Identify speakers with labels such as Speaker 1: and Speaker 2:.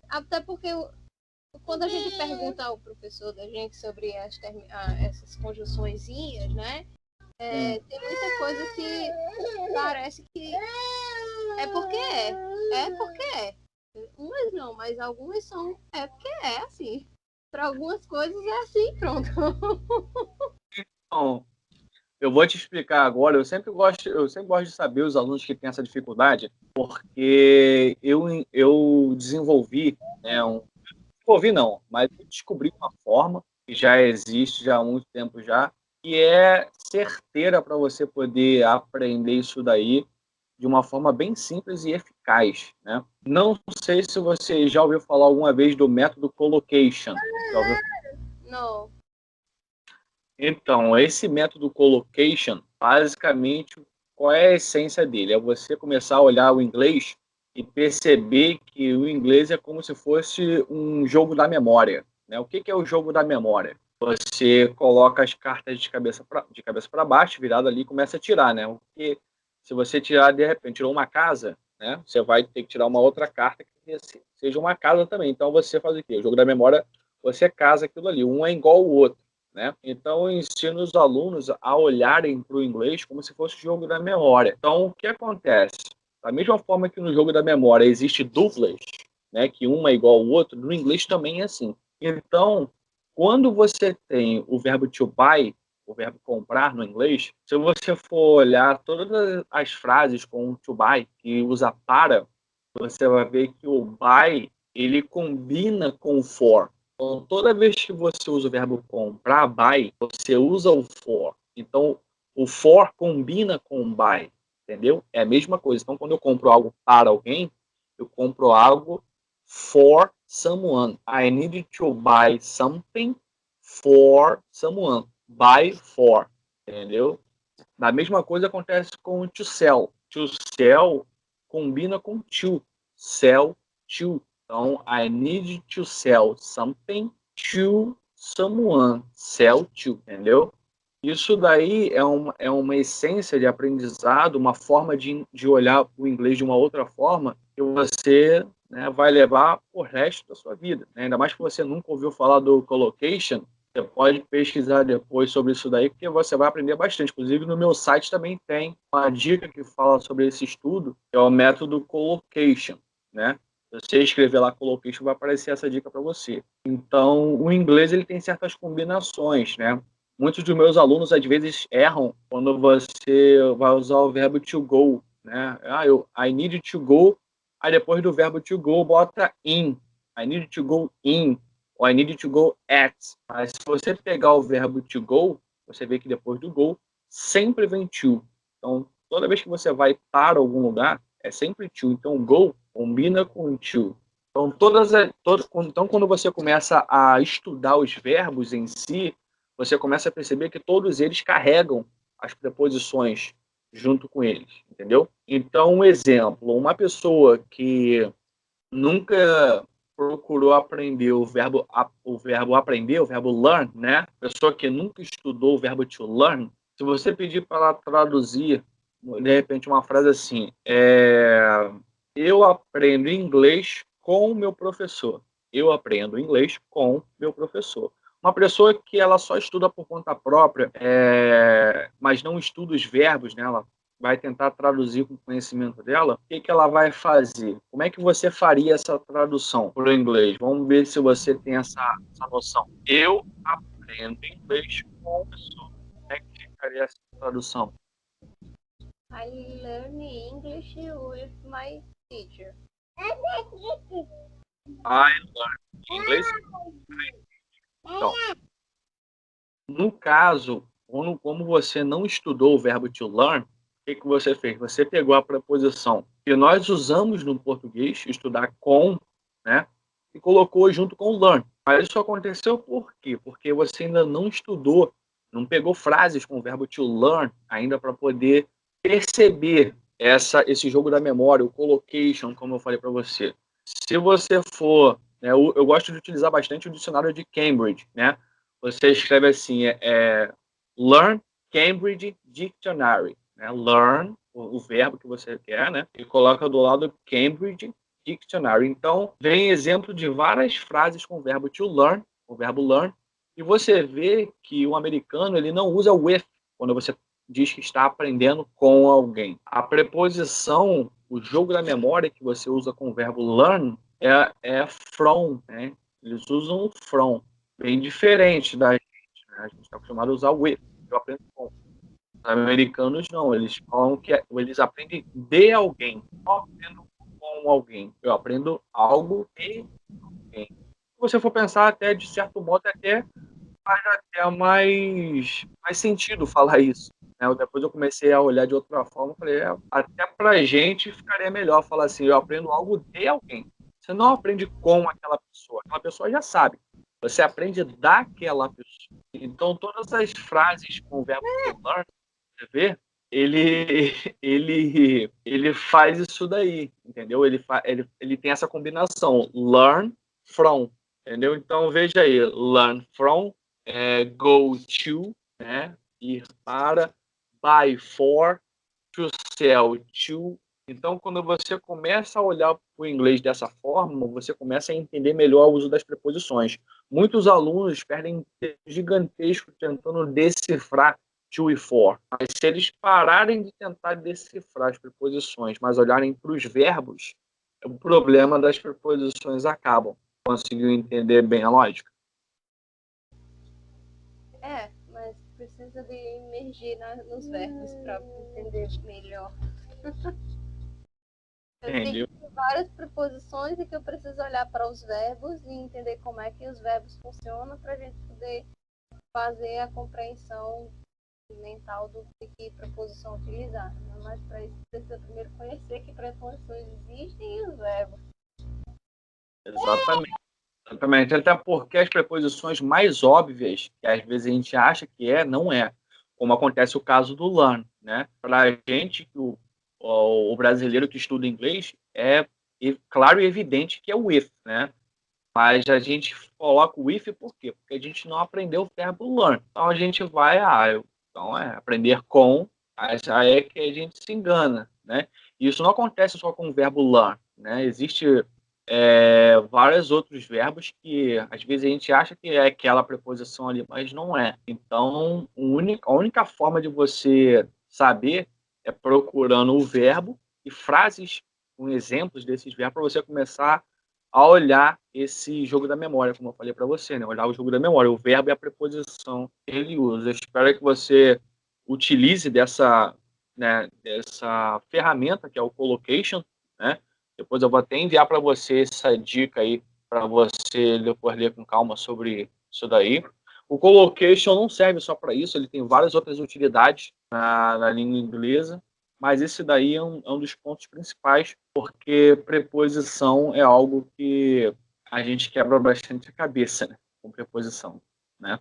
Speaker 1: Até porque quando a gente pergunta ao professor da gente sobre essas conjunçõezinhas, né? Tem muita coisa que parece que é porque é. É porque é. Umas não, mas algumas são. É porque é assim. Para algumas coisas é assim, pronto.
Speaker 2: Então, eu vou te explicar agora. Eu sempre gosto de saber os alunos que têm essa dificuldade, porque eu desenvolvi, né, desenvolvi não, mas eu descobri uma forma que já existe já há muito tempo já, que é certeira para você poder aprender isso daí de uma forma bem simples e eficaz, né? Não sei se você já ouviu falar alguma vez do método collocation. Já ouviu?
Speaker 1: Não.
Speaker 2: Então, esse método collocation, basicamente, qual é a essência dele? É você começar a olhar o inglês e perceber que o inglês é como se fosse um jogo da memória, né? O que é o jogo da memória? Você coloca as cartas de cabeça para baixo, virado ali, e começa a tirar, né? Porque se você tirar, de repente, tirou uma casa, né? Você vai ter que tirar uma outra carta que seja uma casa também. Então, você faz o quê? O jogo da memória, você casa aquilo ali. Um é igual ao outro, né? Então, eu ensino os alunos a olharem para o inglês como se fosse o jogo da memória. Então, o que acontece? Da mesma forma que no jogo da memória existe duplas, né, que um é igual ao outro, no inglês também é assim. Então, quando você tem o verbo to buy, o verbo comprar no inglês, se você for olhar todas as frases com to buy, que usa para, você vai ver que o buy, ele combina com o for. Então, toda vez que você usa o verbo comprar, buy, você usa o for. Então, o for combina com o buy, entendeu? É a mesma coisa. Então, quando eu compro algo para alguém, eu compro algo for someone. I need to buy something for someone. Buy for, entendeu? A mesma coisa acontece com to sell. To sell combina com to. Sell to. Então, I need to sell something to someone. Sell to, entendeu? Isso daí é uma essência de aprendizado, uma forma de olhar o inglês de uma outra forma que você, né, vai levar o resto da sua vida, né? Ainda mais que você nunca ouviu falar do collocation, você pode pesquisar depois sobre isso daí, porque você vai aprender bastante. Inclusive, no meu site também tem uma dica que fala sobre esse estudo, que é o método collocation, né? Se você escrever lá collocation, vai aparecer essa dica para você. Então, o inglês ele tem certas combinações, né? Muitos dos meus alunos, às vezes, erram quando você vai usar o verbo to go, né? I need to go, aí depois do verbo to go, bota in. I need to go in, ou I need to go at. Mas se você pegar o verbo to go, você vê que depois do go, sempre vem to. Então, toda vez que você vai para algum lugar, é sempre to. Então, go combina com to. Então, então, quando você começa a estudar os verbos em si, você começa a perceber que todos eles carregam as preposições junto com eles, entendeu? Então, um exemplo, uma pessoa que nunca procurou aprender o verbo aprender, o verbo learn, né? Pessoa que nunca estudou o verbo to learn, se você pedir para ela traduzir, de repente, uma frase assim, eu aprendo inglês com o meu professor. Eu aprendo inglês com meu professor. Uma pessoa que ela só estuda por conta própria, mas não estuda os verbos, né? Ela vai tentar traduzir com o conhecimento dela. O que ela vai fazer? Como é que você faria essa tradução para o inglês? Vamos ver se você tem essa noção. Eu aprendo inglês com o professor. Como é que ficaria essa tradução?
Speaker 1: I learn English with my teacher.
Speaker 2: I learn inglês. Então, no caso, como você não estudou o verbo to learn, o que você fez? Você pegou a preposição que nós usamos no português, estudar com, né? E colocou junto com learn. Mas isso aconteceu por quê? Porque você ainda não estudou, não pegou frases com o verbo to learn ainda para poder perceber esse jogo da memória, o collocation, como eu falei para você. Se você for, né, eu gosto de utilizar bastante o dicionário de Cambridge, né? Você escreve assim, Learn Cambridge Dictionary, né? Learn, o verbo que você quer, né? E coloca do lado Cambridge Dictionary. Então, vem exemplo de várias frases com o verbo to learn, o verbo learn, e você vê que o americano ele não usa with quando você diz que está aprendendo com alguém. A preposição, o jogo da memória que você usa com o verbo learn é from, né? Eles usam o from, bem diferente da gente, né? A gente está acostumado a usar o with, eu aprendo com. Os americanos não, eles falam que eles aprendem de alguém, não aprendo com alguém. Eu aprendo algo de alguém. Se você for pensar até, de certo modo, até faz até mais sentido falar isso. Né? Depois eu comecei a olhar de outra forma, falei, até pra gente ficaria melhor falar assim, eu aprendo algo de alguém. Você não aprende com aquela pessoa já sabe. Você aprende daquela pessoa. Então, todas as frases com o verbo to learn, você vê, ele faz isso daí, entendeu? Ele tem essa combinação, learn from, entendeu? Então, veja aí, learn from, go to, né? Ir para, buy for, to sell to. Então, quando você começa a olhar para o inglês dessa forma, você começa a entender melhor o uso das preposições. Muitos alunos perdem um tempo gigantesco tentando decifrar to e for. Mas se eles pararem de tentar decifrar as preposições, mas olharem para os verbos, o problema das preposições acabam. Conseguiu entender bem a lógica?
Speaker 1: Mas precisa de imergir nos verbos para entender melhor. Eu
Speaker 2: Entendeu?
Speaker 1: tenho várias preposições e que eu preciso olhar para os verbos e entender como é que os verbos funcionam para a gente poder fazer a compreensão mental do que preposição utilizar. Mas para isso precisa primeiro conhecer que preposições existem e os verbos.
Speaker 2: Exatamente. Exatamente. Até porque as preposições mais óbvias, que às vezes a gente acha que não é. Como acontece o caso do learn, né? Para a gente, o brasileiro que estuda inglês, é claro e evidente que é o with, né? Mas a gente coloca o with por quê? Porque a gente não aprendeu o verbo learn. Então a gente vai, então aprender com, aí é que a gente se engana, né? E isso não acontece só com o verbo learn, né? Existe vários outros verbos que às vezes a gente acha que é aquela preposição ali, mas não é. Então, a única forma de você saber é procurando o verbo e frases com exemplos desses verbos para você começar a olhar esse jogo da memória, como eu falei para você, né? Olhar o jogo da memória, o verbo e a preposição que ele usa. Eu espero que você utilize dessa ferramenta que é o Collocation, né? Depois eu vou até enviar para você essa dica aí, para você depois ler com calma sobre isso daí. O Collocation não serve só para isso, ele tem várias outras utilidades na língua inglesa, mas esse daí é um dos pontos principais, porque preposição é algo que a gente quebra bastante a cabeça, né, com preposição, né?